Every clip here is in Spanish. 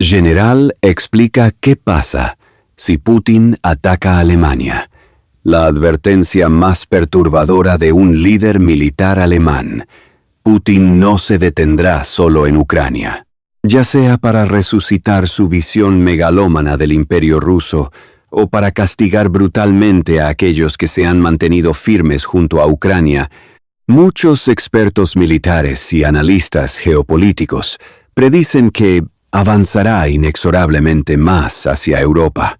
General explica qué pasa si Putin ataca a Alemania. La advertencia más perturbadora de un líder militar alemán. Putin no se detendrá solo en Ucrania. Ya sea para resucitar su visión megalómana del imperio ruso, o para castigar brutalmente a aquellos que se han mantenido firmes junto a Ucrania, muchos expertos militares y analistas geopolíticos predicen que avanzará inexorablemente más hacia Europa.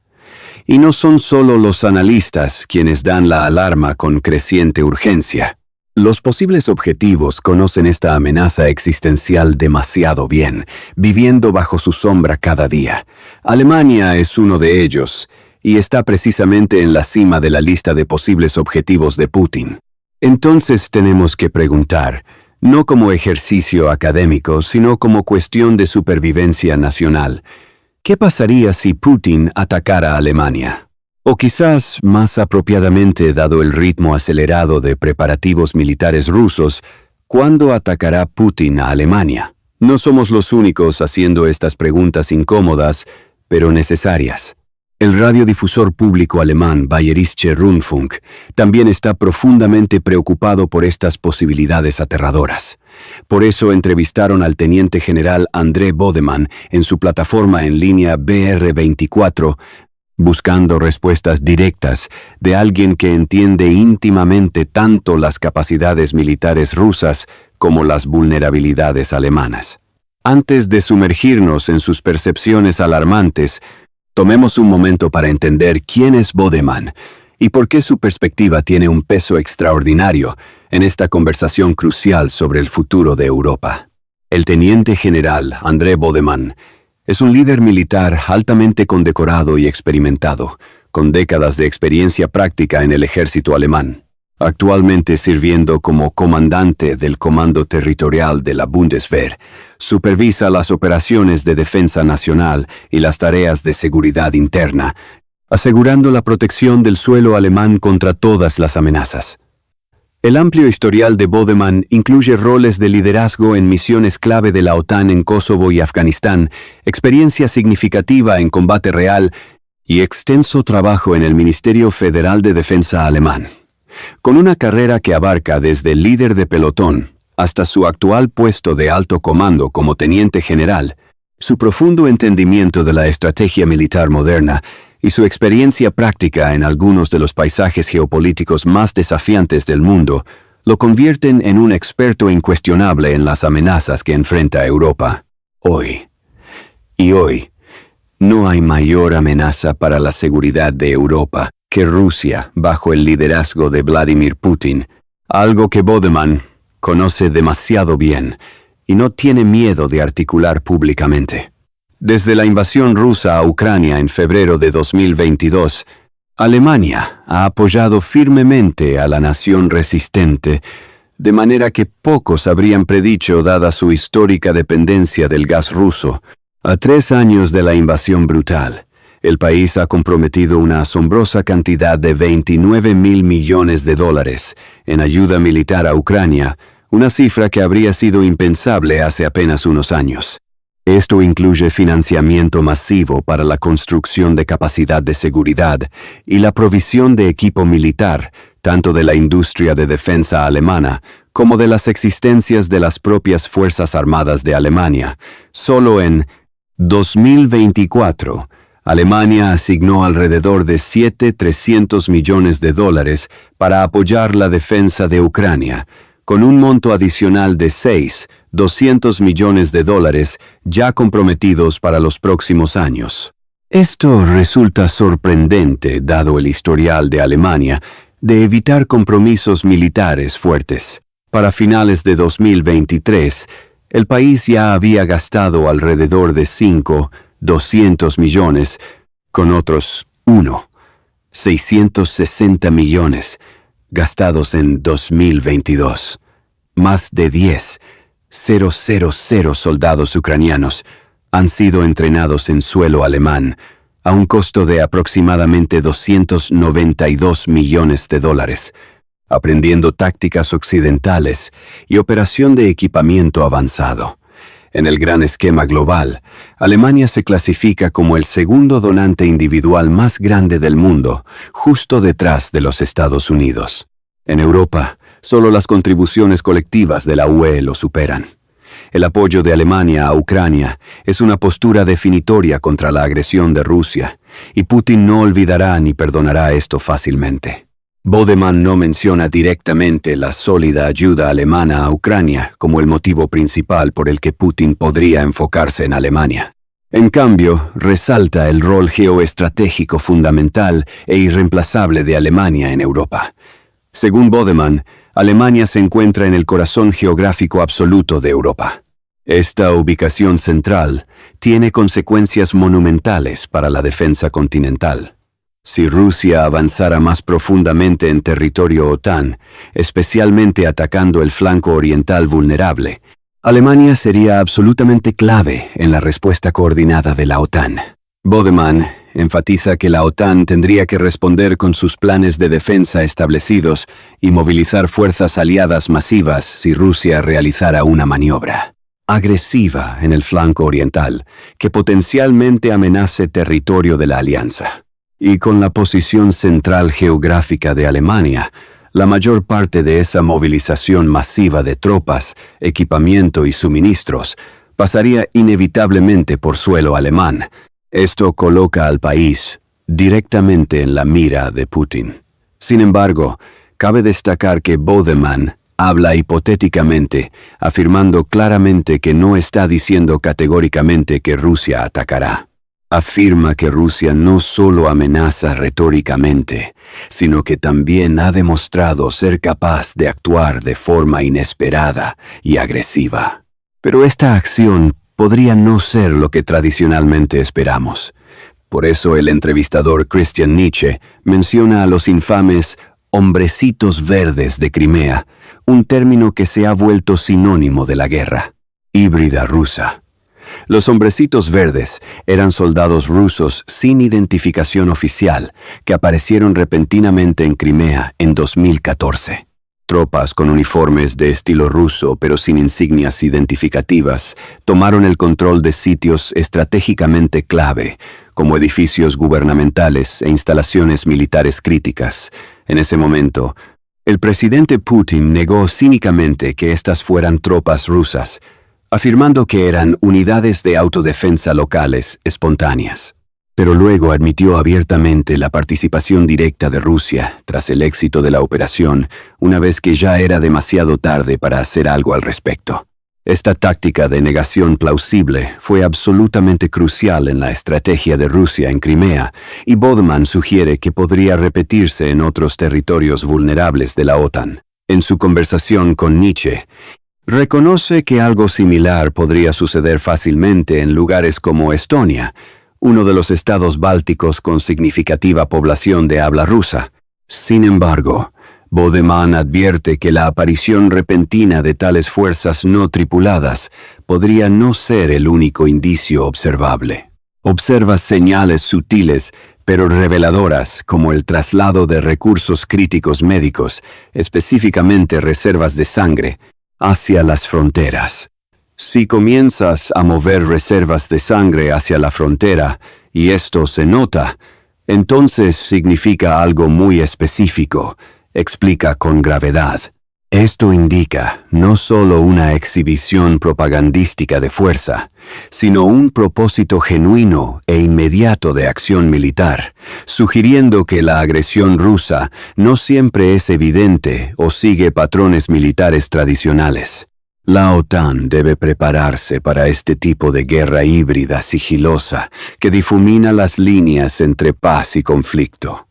Y no son solo los analistas quienes dan la alarma con creciente urgencia. Los posibles objetivos conocen esta amenaza existencial demasiado bien, viviendo bajo su sombra cada día. Alemania es uno de ellos, y está precisamente en la cima de la lista de posibles objetivos de Putin. Entonces tenemos que preguntar, no como ejercicio académico, sino como cuestión de supervivencia nacional, ¿qué pasaría si Putin atacara a Alemania? O quizás, más apropiadamente dado el ritmo acelerado de preparativos militares rusos, ¿cuándo atacará Putin a Alemania? No somos los únicos haciendo estas preguntas incómodas, pero necesarias. El radiodifusor público alemán Bayerischer Rundfunk también está profundamente preocupado por estas posibilidades aterradoras. Por eso entrevistaron al teniente general André Bodemann en su plataforma en línea BR24, buscando respuestas directas de alguien que entiende íntimamente tanto las capacidades militares rusas como las vulnerabilidades alemanas. Antes de sumergirnos en sus percepciones alarmantes, tomemos un momento para entender quién es Bodemann y por qué su perspectiva tiene un peso extraordinario en esta conversación crucial sobre el futuro de Europa. El teniente general André Bodemann es un líder militar altamente condecorado y experimentado, con décadas de experiencia práctica en el ejército alemán, actualmente sirviendo como comandante del Comando Territorial de la Bundeswehr. Supervisa las operaciones de defensa nacional y las tareas de seguridad interna, asegurando la protección del suelo alemán contra todas las amenazas. El amplio historial de Bodemann incluye roles de liderazgo en misiones clave de la OTAN en Kosovo y Afganistán, experiencia significativa en combate real y extenso trabajo en el Ministerio Federal de Defensa alemán. Con una carrera que abarca desde líder de pelotón hasta su actual puesto de alto comando como teniente general, su profundo entendimiento de la estrategia militar moderna y su experiencia práctica en algunos de los paisajes geopolíticos más desafiantes del mundo lo convierten en un experto incuestionable en las amenazas que enfrenta Europa. Hoy, no hay mayor amenaza para la seguridad de Europa que Rusia bajo el liderazgo de Vladimir Putin, algo que Bodemann conoce demasiado bien y no tiene miedo de articular públicamente. Desde la invasión rusa a Ucrania en febrero de 2022, Alemania ha apoyado firmemente a la nación resistente, de manera que pocos habrían predicho dada su histórica dependencia del gas ruso. A 3 años de la invasión brutal, el país ha comprometido una asombrosa cantidad de $29.000 millones en ayuda militar a Ucrania, una cifra que habría sido impensable hace apenas unos años. Esto incluye financiamiento masivo para la construcción de capacidad de seguridad y la provisión de equipo militar, tanto de la industria de defensa alemana como de las existencias de las propias Fuerzas Armadas de Alemania. Solo en 2024, Alemania asignó alrededor de $700 millones para apoyar la defensa de Ucrania, con un monto adicional de $200 millones ya comprometidos para los próximos años. Esto resulta sorprendente dado el historial de Alemania de evitar compromisos militares fuertes. Para finales de 2023, el país ya había gastado alrededor de $200 millones, con otros 660 millones gastados en 2022. Más de 10,000 soldados ucranianos han sido entrenados en suelo alemán, a un costo de aproximadamente $292 millones, aprendiendo tácticas occidentales y operación de equipamiento avanzado. En el gran esquema global, Alemania se clasifica como el segundo donante individual más grande del mundo, justo detrás de los Estados Unidos. En Europa, solo las contribuciones colectivas de la UE lo superan. El apoyo de Alemania a Ucrania es una postura definitoria contra la agresión de Rusia, y Putin no olvidará ni perdonará esto fácilmente. Bodeman no menciona directamente la sólida ayuda alemana a Ucrania como el motivo principal por el que Putin podría enfocarse en Alemania. En cambio, resalta el rol geoestratégico fundamental e irreemplazable de Alemania en Europa. Según Bodeman, Alemania se encuentra en el corazón geográfico absoluto de Europa. Esta ubicación central tiene consecuencias monumentales para la defensa continental. Si Rusia avanzara más profundamente en territorio OTAN, especialmente atacando el flanco oriental vulnerable, Alemania sería absolutamente clave en la respuesta coordinada de la OTAN. Bodeman enfatiza que la OTAN tendría que responder con sus planes de defensa establecidos y movilizar fuerzas aliadas masivas si Rusia realizara una maniobra agresiva en el flanco oriental que potencialmente amenace territorio de la alianza. Y con la posición central geográfica de Alemania, la mayor parte de esa movilización masiva de tropas, equipamiento y suministros pasaría inevitablemente por suelo alemán. Esto coloca al país directamente en la mira de Putin. Sin embargo, cabe destacar que Bodeman habla hipotéticamente, afirmando claramente que no está diciendo categóricamente que Rusia atacará. Afirma que Rusia no solo amenaza retóricamente, sino que también ha demostrado ser capaz de actuar de forma inesperada y agresiva. Pero esta acción podría no ser lo que tradicionalmente esperamos. Por eso el entrevistador Christian Nietzsche menciona a los infames hombrecitos verdes de Crimea, un término que se ha vuelto sinónimo de la guerra híbrida rusa. Los hombrecitos verdes eran soldados rusos sin identificación oficial que aparecieron repentinamente en Crimea en 2014. Tropas con uniformes de estilo ruso pero sin insignias identificativas tomaron el control de sitios estratégicamente clave, como edificios gubernamentales e instalaciones militares críticas. En ese momento, el presidente Putin negó cínicamente que estas fueran tropas rusas, afirmando que eran unidades de autodefensa locales espontáneas. Pero luego admitió abiertamente la participación directa de Rusia tras el éxito de la operación, una vez que ya era demasiado tarde para hacer algo al respecto. Esta táctica de negación plausible fue absolutamente crucial en la estrategia de Rusia en Crimea, y Bodeman sugiere que podría repetirse en otros territorios vulnerables de la OTAN. En su conversación con Nietzsche, reconoce que algo similar podría suceder fácilmente en lugares como Estonia, uno de los estados bálticos con significativa población de habla rusa. Sin embargo, Bodeman advierte que la aparición repentina de tales fuerzas no tripuladas podría no ser el único indicio observable. Observa señales sutiles pero reveladoras como el traslado de recursos críticos médicos, específicamente reservas de sangre, hacia las fronteras. Si comienzas a mover reservas de sangre hacia la frontera y esto se nota, entonces significa algo muy específico, explica con gravedad. Esto indica no solo una exhibición propagandística de fuerza, sino un propósito genuino e inmediato de acción militar, sugiriendo que la agresión rusa no siempre es evidente o sigue patrones militares tradicionales. La OTAN debe prepararse para este tipo de guerra híbrida sigilosa que difumina las líneas entre paz y conflicto.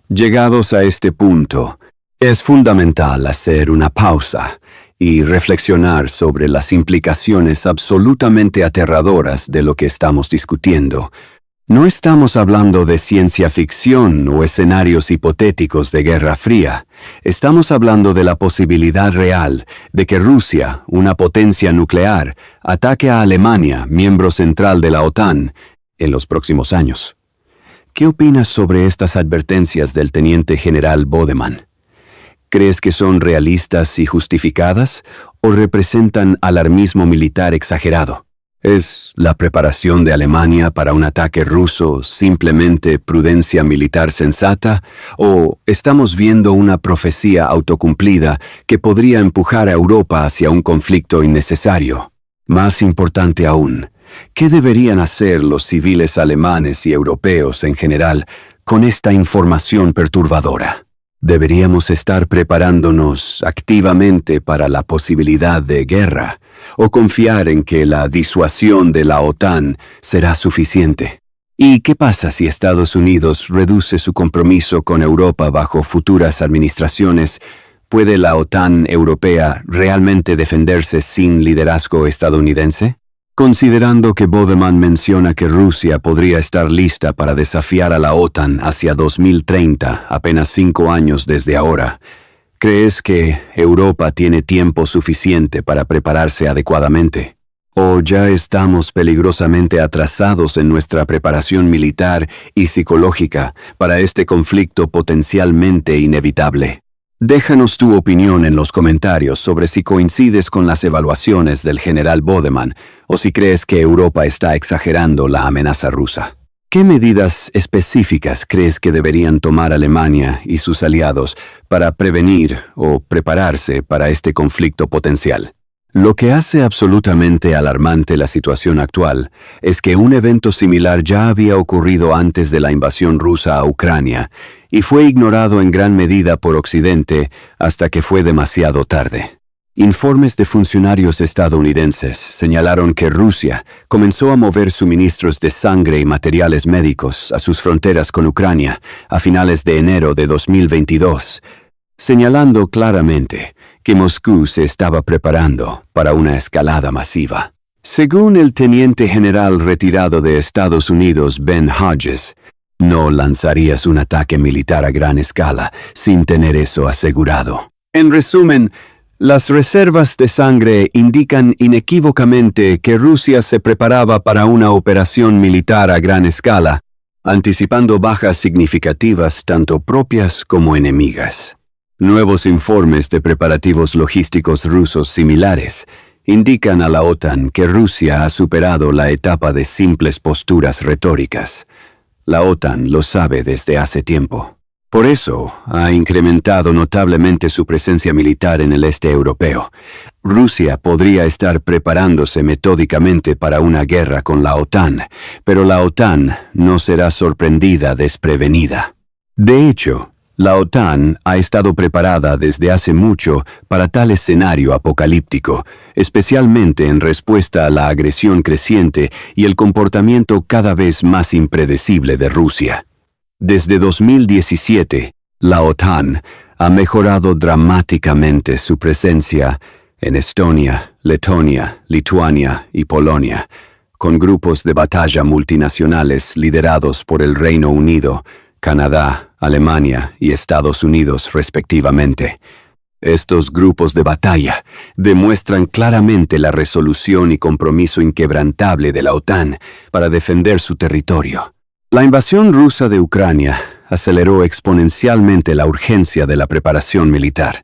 Llegados a este punto, es fundamental hacer una pausa y reflexionar sobre las implicaciones absolutamente aterradoras de lo que estamos discutiendo. No estamos hablando de ciencia ficción o escenarios hipotéticos de Guerra Fría. Estamos hablando de la posibilidad real de que Rusia, una potencia nuclear, ataque a Alemania, miembro central de la OTAN, en los próximos años. ¿Qué opinas sobre estas advertencias del teniente general Bodeman? ¿Crees que son realistas y justificadas, o representan alarmismo militar exagerado? ¿Es la preparación de Alemania para un ataque ruso simplemente prudencia militar sensata? ¿O estamos viendo una profecía autocumplida que podría empujar a Europa hacia un conflicto innecesario? Más importante aún, ¿qué deberían hacer los civiles alemanes y europeos en general con esta información perturbadora? ¿Deberíamos estar preparándonos activamente para la posibilidad de guerra o confiar en que la disuasión de la OTAN será suficiente? ¿Y qué pasa si Estados Unidos reduce su compromiso con Europa bajo futuras administraciones? ¿Puede la OTAN europea realmente defenderse sin liderazgo estadounidense? Considerando que Bodeman menciona que Rusia podría estar lista para desafiar a la OTAN hacia 2030, apenas 5 años desde ahora, ¿crees que Europa tiene tiempo suficiente para prepararse adecuadamente? ¿O ya estamos peligrosamente atrasados en nuestra preparación militar y psicológica para este conflicto potencialmente inevitable? Déjanos tu opinión en los comentarios sobre si coincides con las evaluaciones del general Bodeman o si crees que Europa está exagerando la amenaza rusa. ¿Qué medidas específicas crees que deberían tomar Alemania y sus aliados para prevenir o prepararse para este conflicto potencial? Lo que hace absolutamente alarmante la situación actual es que un evento similar ya había ocurrido antes de la invasión rusa a Ucrania y fue ignorado en gran medida por Occidente hasta que fue demasiado tarde. Informes de funcionarios estadounidenses señalaron que Rusia comenzó a mover suministros de sangre y materiales médicos a sus fronteras con Ucrania a finales de enero de 2022, señalando claramente que Moscú se estaba preparando para una escalada masiva. Según el teniente general retirado de Estados Unidos, Ben Hodges, no lanzarías un ataque militar a gran escala sin tener eso asegurado. En resumen, las reservas de sangre indican inequívocamente que Rusia se preparaba para una operación militar a gran escala, anticipando bajas significativas tanto propias como enemigas. Nuevos informes de preparativos logísticos rusos similares indican a la OTAN que Rusia ha superado la etapa de simples posturas retóricas. La OTAN lo sabe desde hace tiempo. Por eso, ha incrementado notablemente su presencia militar en el este europeo. Rusia podría estar preparándose metódicamente para una guerra con la OTAN, pero la OTAN no será sorprendida desprevenida. De hecho, la OTAN ha estado preparada desde hace mucho para tal escenario apocalíptico, especialmente en respuesta a la agresión creciente y el comportamiento cada vez más impredecible de Rusia. Desde 2017, la OTAN ha mejorado dramáticamente su presencia en Estonia, Letonia, Lituania y Polonia, con grupos de batalla multinacionales liderados por el Reino Unido, Canadá, Alemania y Estados Unidos respectivamente. Estos grupos de batalla demuestran claramente la resolución y compromiso inquebrantable de la OTAN para defender su territorio. La invasión rusa de Ucrania aceleró exponencialmente la urgencia de la preparación militar.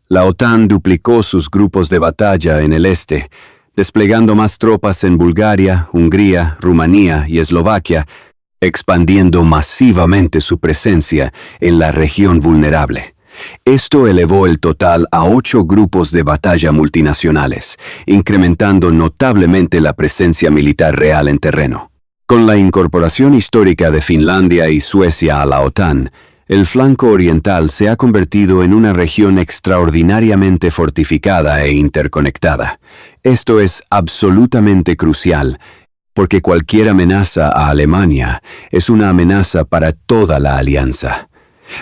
La OTAN duplicó sus grupos de batalla en el este, desplegando más tropas en Bulgaria, Hungría, Rumanía y Eslovaquia, expandiendo masivamente su presencia en la región vulnerable. Esto elevó el total a 8 grupos de batalla multinacionales, incrementando notablemente la presencia militar real en terreno. Con la incorporación histórica de Finlandia y Suecia a la OTAN, el flanco oriental se ha convertido en una región extraordinariamente fortificada e interconectada. Esto es absolutamente crucial, porque cualquier amenaza a Alemania es una amenaza para toda la alianza.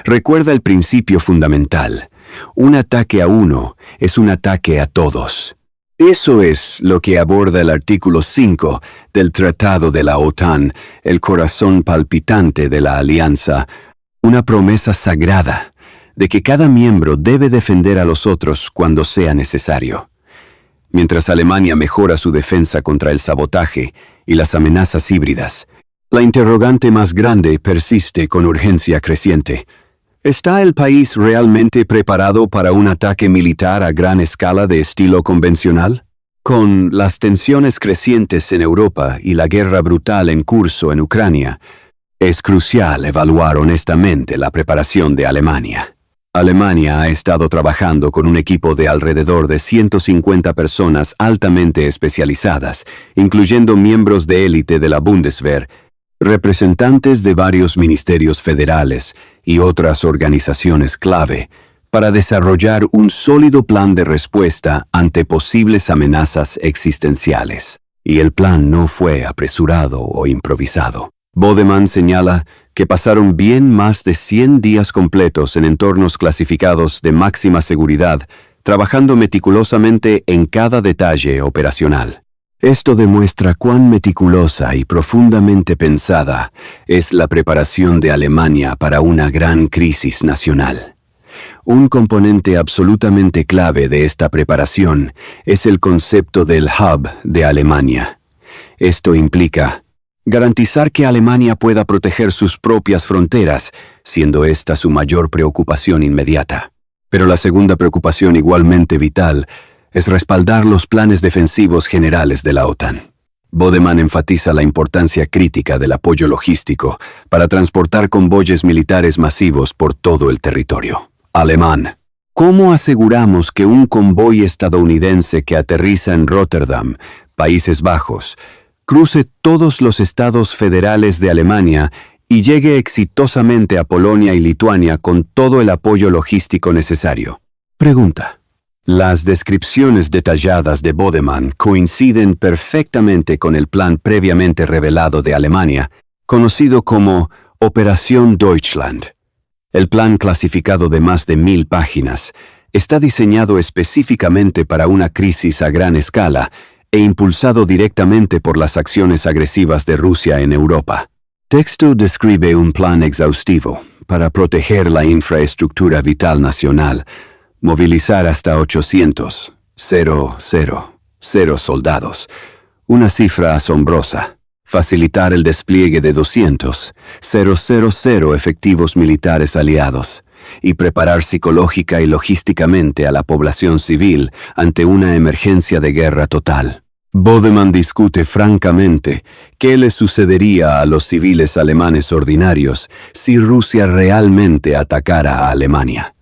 Recuerda el principio fundamental: un ataque a uno es un ataque a todos. Eso es lo que aborda el artículo 5 del Tratado de la OTAN, el corazón palpitante de la alianza, una promesa sagrada de que cada miembro debe defender a los otros cuando sea necesario. Mientras Alemania mejora su defensa contra el sabotaje y las amenazas híbridas, la interrogante más grande persiste con urgencia creciente. ¿Está el país realmente preparado para un ataque militar a gran escala de estilo convencional? Con las tensiones crecientes en Europa y la guerra brutal en curso en Ucrania, es crucial evaluar honestamente la preparación de Alemania. Alemania ha estado trabajando con un equipo de alrededor de 150 personas altamente especializadas, incluyendo miembros de élite de la Bundeswehr, representantes de varios ministerios federales y otras organizaciones clave, para desarrollar un sólido plan de respuesta ante posibles amenazas existenciales. Y el plan no fue apresurado o improvisado. Bodeman señala que pasaron bien más de 100 días completos en entornos clasificados de máxima seguridad, trabajando meticulosamente en cada detalle operacional. Esto demuestra cuán meticulosa y profundamente pensada es la preparación de Alemania para una gran crisis nacional. Un componente absolutamente clave de esta preparación es el concepto del hub de Alemania. Esto implica garantizar que Alemania pueda proteger sus propias fronteras, siendo esta su mayor preocupación inmediata. Pero la segunda preocupación igualmente vital es respaldar los planes defensivos generales de la OTAN. Bodeman enfatiza la importancia crítica del apoyo logístico para transportar convoyes militares masivos por todo el territorio alemán. ¿Cómo aseguramos que un convoy estadounidense que aterriza en Rotterdam, Países Bajos, cruce todos los estados federales de Alemania y llegue exitosamente a Polonia y Lituania con todo el apoyo logístico necesario? Pregunta. Las descripciones detalladas de Bodeman coinciden perfectamente con el plan previamente revelado de Alemania, conocido como Operación Deutschland. El plan, clasificado de más de 1000 páginas, está diseñado específicamente para una crisis a gran escala e impulsado directamente por las acciones agresivas de Rusia en Europa. Texto describe un plan exhaustivo para proteger la infraestructura vital nacional, movilizar hasta 800 soldados, una cifra asombrosa. Facilitar el despliegue de 200 efectivos militares aliados y preparar psicológica y logísticamente a la población civil ante una emergencia de guerra total. Bodeman discute francamente qué le sucedería a los civiles alemanes ordinarios si Rusia realmente atacara a Alemania.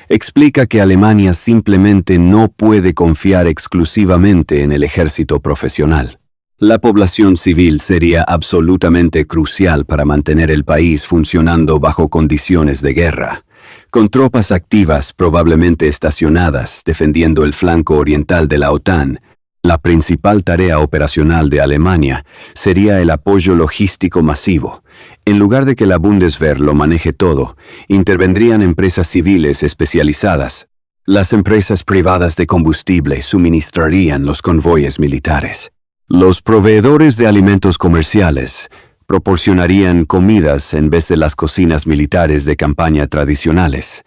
Explica que Alemania simplemente no puede confiar exclusivamente en el ejército profesional. La población civil sería absolutamente crucial para mantener el país funcionando bajo condiciones de guerra, con tropas activas probablemente estacionadas defendiendo el flanco oriental de la OTAN. La principal tarea operacional de Alemania sería el apoyo logístico masivo. En lugar de que la Bundeswehr lo maneje todo, intervendrían empresas civiles especializadas. Las empresas privadas de combustible suministrarían los convoyes militares. Los proveedores de alimentos comerciales proporcionarían comidas en vez de las cocinas militares de campaña tradicionales.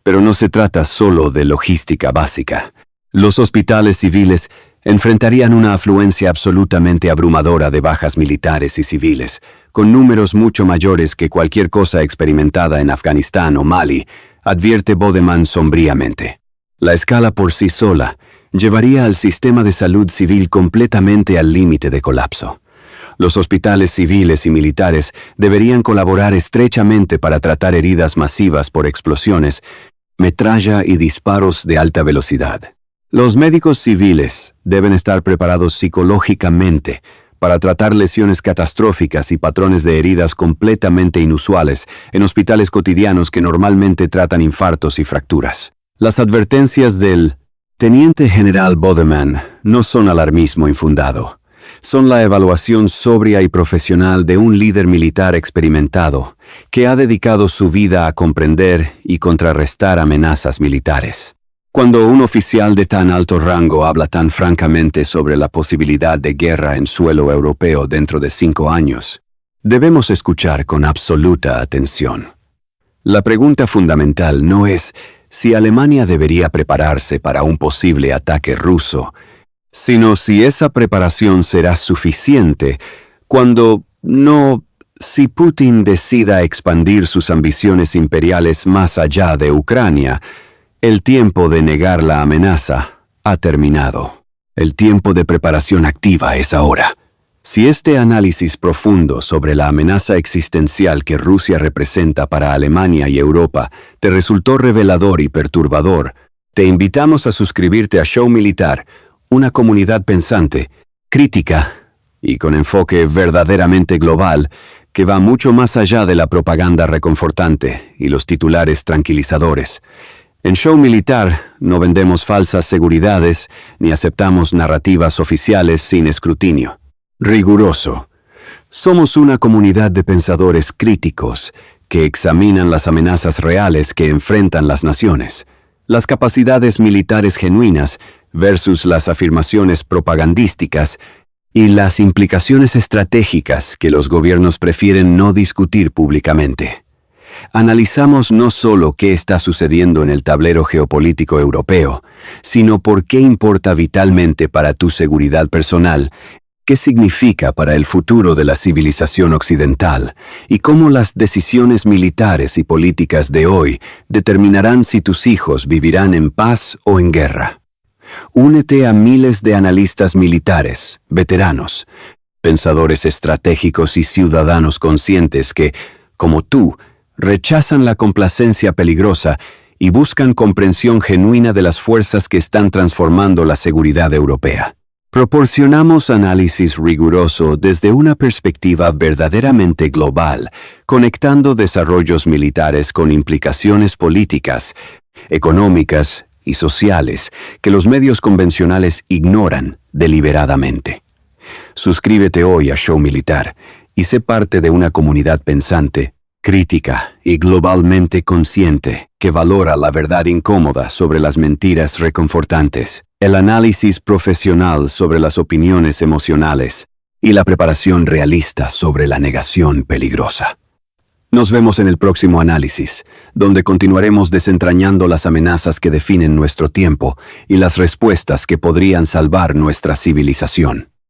Pero no se trata solo de logística básica. Los hospitales civiles enfrentarían una afluencia absolutamente abrumadora de bajas militares y civiles, con números mucho mayores que cualquier cosa experimentada en Afganistán o Mali, advierte Bodeman sombríamente. La escala por sí sola llevaría al sistema de salud civil completamente al límite de colapso. Los hospitales civiles y militares deberían colaborar estrechamente para tratar heridas masivas por explosiones, metralla y disparos de alta velocidad. Los médicos civiles deben estar preparados psicológicamente para tratar lesiones catastróficas y patrones de heridas completamente inusuales en hospitales cotidianos que normalmente tratan infartos y fracturas. Las advertencias del Teniente General Bodeman no son alarmismo infundado. Son la evaluación sobria y profesional de un líder militar experimentado que ha dedicado su vida a comprender y contrarrestar amenazas militares. Cuando un oficial de tan alto rango habla tan francamente sobre la posibilidad de guerra en suelo europeo dentro de 5 años, debemos escuchar con absoluta atención. La pregunta fundamental no es si Alemania debería prepararse para un posible ataque ruso, sino si esa preparación será suficiente cuando no Si Putin decida expandir sus ambiciones imperiales más allá de Ucrania, el tiempo de negar la amenaza ha terminado. El tiempo de preparación activa es ahora. Si este análisis profundo sobre la amenaza existencial que Rusia representa para Alemania y Europa te resultó revelador y perturbador, te invitamos a suscribirte a Show Militar, una comunidad pensante, crítica y con enfoque verdaderamente global que va mucho más allá de la propaganda reconfortante y los titulares tranquilizadores. En Show Militar no vendemos falsas seguridades ni aceptamos narrativas oficiales sin escrutinio. Riguroso. Somos una comunidad de pensadores críticos que examinan las amenazas reales que enfrentan las naciones, las capacidades militares genuinas versus las afirmaciones propagandísticas y las implicaciones estratégicas que los gobiernos prefieren no discutir públicamente. Analizamos no solo qué está sucediendo en el tablero geopolítico europeo, sino por qué importa vitalmente para tu seguridad personal, qué significa para el futuro de la civilización occidental y cómo las decisiones militares y políticas de hoy determinarán si tus hijos vivirán en paz o en guerra. Únete a miles de analistas militares, veteranos, pensadores estratégicos y ciudadanos conscientes que, como tú, rechazan la complacencia peligrosa y buscan comprensión genuina de las fuerzas que están transformando la seguridad europea. Proporcionamos análisis riguroso desde una perspectiva verdaderamente global, conectando desarrollos militares con implicaciones políticas, económicas y sociales que los medios convencionales ignoran deliberadamente. Suscríbete hoy a Show Militar y sé parte de una comunidad pensante, crítica y globalmente consciente que valora la verdad incómoda sobre las mentiras reconfortantes, el análisis profesional sobre las opiniones emocionales y la preparación realista sobre la negación peligrosa. Nos vemos en el próximo análisis, donde continuaremos desentrañando las amenazas que definen nuestro tiempo y las respuestas que podrían salvar nuestra civilización.